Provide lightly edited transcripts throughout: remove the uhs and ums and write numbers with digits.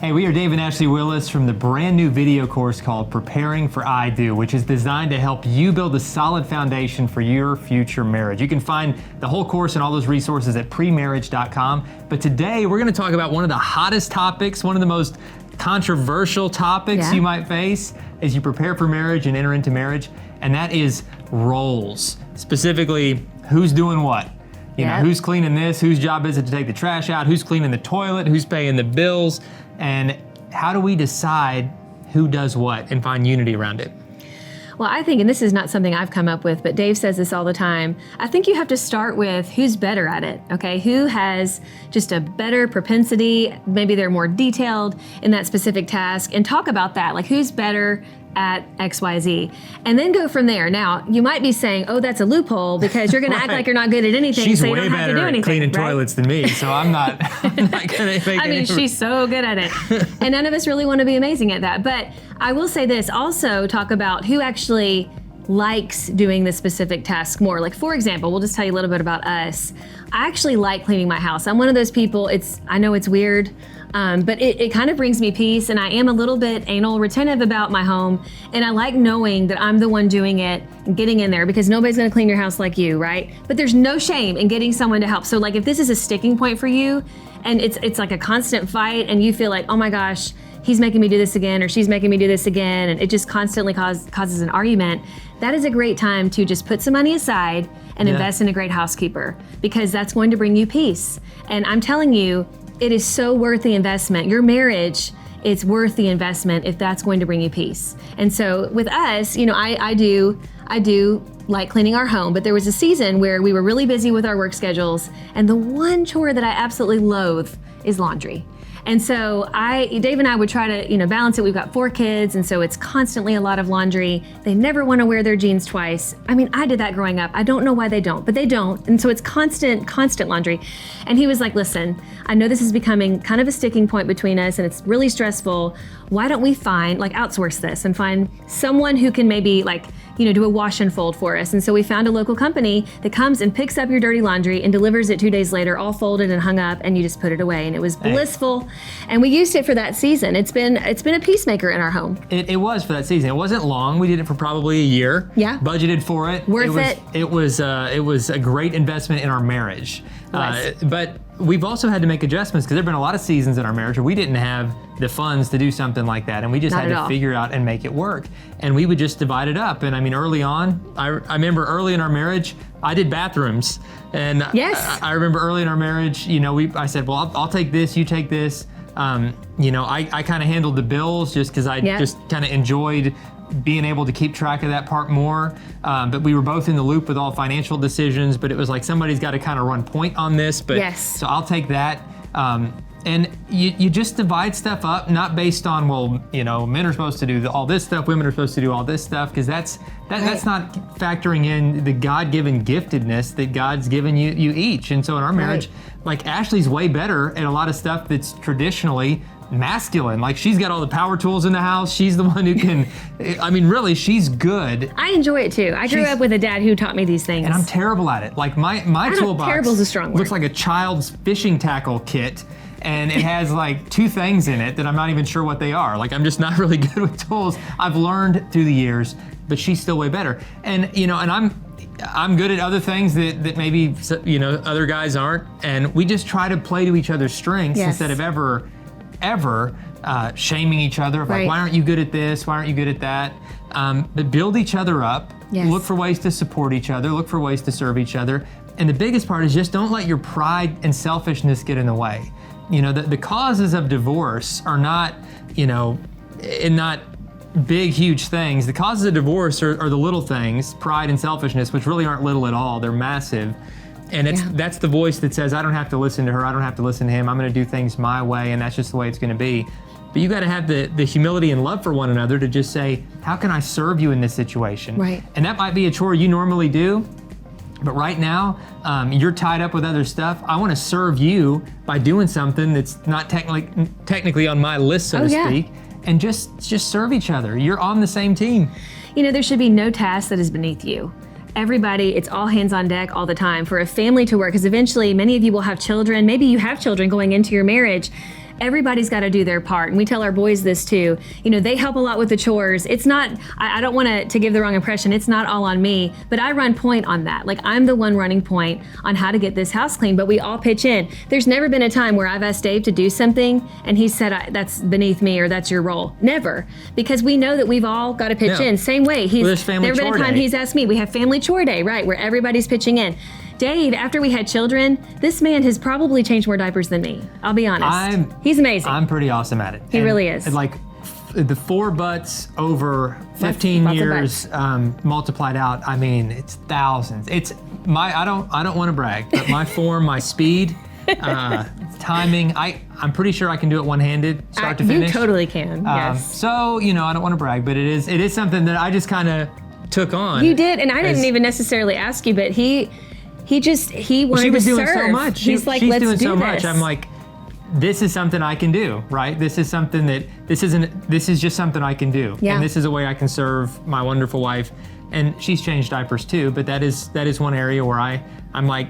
Hey, we are Dave and Ashley Willis from the brand new video course called Preparing for I Do, which is designed to help you build a solid foundation for your future marriage. You can find the whole course and all those resources at premarriage.com. But today we're going to talk about one of the hottest topics, one of the most controversial topics you might face as you prepare for marriage and enter into marriage, and that is roles. Specifically, who's doing what? You know, who's cleaning this, whose job is it to take the trash out, who's cleaning the toilet, who's paying the bills, and how do we decide who does what and find unity around it? Well, I think, and this is not something I've come up with, but Dave says this all the time, I think you have to start with who's better at it, okay? Who has just a better propensity, maybe they're more detailed in that specific task, and talk about that, like who's better at XYZ, and then go from there. Now, you might be saying, oh, that's a loophole because you're gonna act like you're not good at anything, so you don't have to do anything. She's way better at cleaning toilets than me, so I'm not gonna make I mean, she's so good at it. And none of us really want to be amazing at that. But I will say this, also talk about who actually likes doing this specific task more. Like, for example, we'll just tell you a little bit about us. I actually like cleaning my house. I'm one of those people, I know it's weird, but it kind of brings me peace, and I am a little bit anal retentive about my home, and I like knowing that I'm the one doing it and getting in there, because nobody's gonna clean your house like you, right? But there's no shame in getting someone to help. So like if this is a sticking point for you, and it's like a constant fight, and you feel like, oh my gosh, he's making me do this again, or she's making me do this again, and it just constantly causes an argument, that is a great time to just put some money aside and invest in a great housekeeper, because that's going to bring you peace. And I'm telling you, it is so worth the investment. Your marriage is worth the investment if that's going to bring you peace. And so with us, you know, I do like cleaning our home, but there was a season where we were really busy with our work schedules, and the one chore that I absolutely loathe is laundry. And so Dave and I would try to, you know, balance it. We've got 4 kids, and so it's constantly a lot of laundry. They never want to wear their jeans twice. I mean, I did that growing up. I don't know why they don't, but they don't. And so it's constant laundry. And he was like, listen, I know this is becoming kind of a sticking point between us, and it's really stressful. Why don't we outsource this and find someone who can maybe do a wash and fold for us. And so we found a local company that comes and picks up your dirty laundry and delivers it 2 days later, all folded and hung up, and you just put it away. And it was blissful. And we used it for that season. It's been a peacemaker in our home. It was for that season. It wasn't long. We did it for probably a year. Yeah. Budgeted for it. Worth it. It was a great investment in our marriage. But we've also had to make adjustments, because there've been a lot of seasons in our marriage where we didn't have the funds to do something like that, and we just had to figure out and make it work. And we would just divide it up. And I mean, early on, I remember early in our marriage, I did bathrooms. And I remember early in our marriage, you know, I said, well, I'll take this, you take this. You know, I kind of handled the bills just because I just kind of enjoyed being able to keep track of that part more. But we were both in the loop with all financial decisions, but it was like somebody's got to kind of run point on this. But so I'll take that. And you just divide stuff up, not based on, well, you know, men are supposed to do all this stuff, women are supposed to do all this stuff, because that's not factoring in the God-given giftedness that God's given you each. And so in our marriage, like Ashley's way better at a lot of stuff that's traditionally masculine. Like, she's got all the power tools in the house. She's the one who can, I mean, really, she's good. I enjoy it too. I grew up with a dad who taught me these things. And I'm terrible at it. Like my toolbox terrible is a strong word. Looks like a child's fishing tackle kit. And it has like 2 things in it that I'm not even sure what they are. Like, I'm just not really good with tools. I've learned through the years, but she's still way better. And, you know, and I'm good at other things that maybe, you know, other guys aren't. And we just try to play to each other's strengths instead of ever shaming each other. Like, why aren't you good at this? Why aren't you good at that? But build each other up. Look for ways to support each other. Look for ways to serve each other. And the biggest part is just don't let your pride and selfishness get in the way. You know, the causes of divorce are not, you know, not big, huge things. The causes of divorce are the little things, pride and selfishness, which really aren't little at all. They're massive. And that's the voice that says, I don't have to listen to her, I don't have to listen to him, I'm gonna do things my way, and that's just the way it's gonna be. But you gotta have the humility and love for one another to just say, how can I serve you in this situation? And that might be a chore you normally do, but right now, you're tied up with other stuff. I want to serve you by doing something that's not technically on my list, so to speak, and just serve each other. You're on the same team. You know, there should be no task that is beneath you. Everybody, it's all hands on deck all the time for a family to work, because eventually many of you will have children. Maybe you have children going into your marriage. everybody's got to do their part. And we tell our boys this too. You know, they help a lot with the chores. It's not, I don't want to give the wrong impression. It's not all on me, but I run point on that. Like, I'm the one running point on how to get this house clean, but we all pitch in. There's never been a time where I've asked Dave to do something and he said, that's beneath me or that's your role. Never. Because we know that we've all got to pitch in. Same way. There's never been a time he's asked me. We have family chore day, right, where everybody's pitching in. Dave, after we had children, this man has probably changed more diapers than me. I'll be honest. He's amazing. I'm pretty awesome at it. He really is. Like the 4 butts over 15 years multiplied out, I mean, it's thousands. It's I don't want to brag, but my form, my speed, timing, I'm pretty sure I can do it one-handed, start to finish. You totally can, yes. So, you know, I don't want to brag, but it is something that I just kind of took on. You did, and I didn't even necessarily ask you, but he wanted to serve. She was doing so much. He's like, she's let's doing do so this. much. I'm like, this is something I can do, right? This is something that, this is just something I can do. Yeah. And this is a way I can serve my wonderful wife. And she's changed diapers too, but that is one area where I'm like,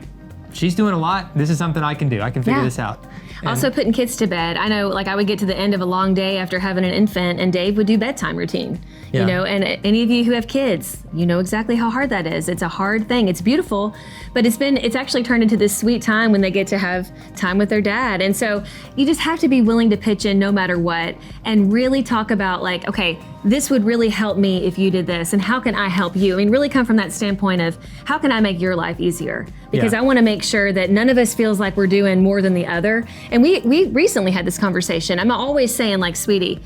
she's doing a lot. This is something I can do. I can figure this out. And also putting kids to bed. I know, like, I would get to the end of a long day after having an infant and Dave would do bedtime routine, you know, and any of you who have kids, you know exactly how hard that is. It's a hard thing. It's beautiful, but it's actually turned into this sweet time when they get to have time with their dad. And so you just have to be willing to pitch in no matter what and really talk about, like, okay, this would really help me if you did this, and how can I help you? I mean, really come from that standpoint of how can I make your life easier? Because I want to make sure that none of us feels like we're doing more than the other. And we recently had this conversation. I'm always saying, like, sweetie,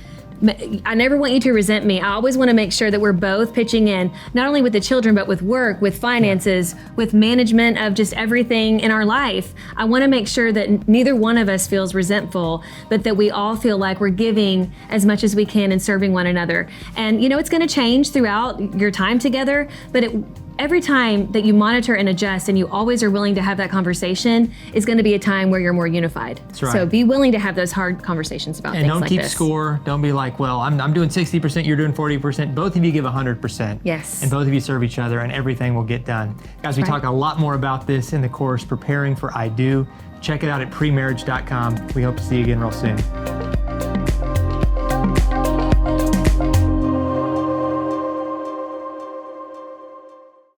I never want you to resent me. I always want to make sure that we're both pitching in, not only with the children, but with work, with finances, with management of just everything in our life. I want to make sure that neither one of us feels resentful, but that we all feel like we're giving as much as we can and serving one another. And, you know, it's going to change throughout your time together, but every time that you monitor and adjust and you always are willing to have that conversation is going to be a time where you're more unified. That's right. So be willing to have those hard conversations about things like this. And don't keep score. Don't be like, well, I'm doing 60%, you're doing 40%. Both of you give 100%. Yes. And both of you serve each other and everything will get done. Guys, we talk a lot more about this in the course, Preparing for I Do. Check it out at premarriage.com. We hope to see you again real soon.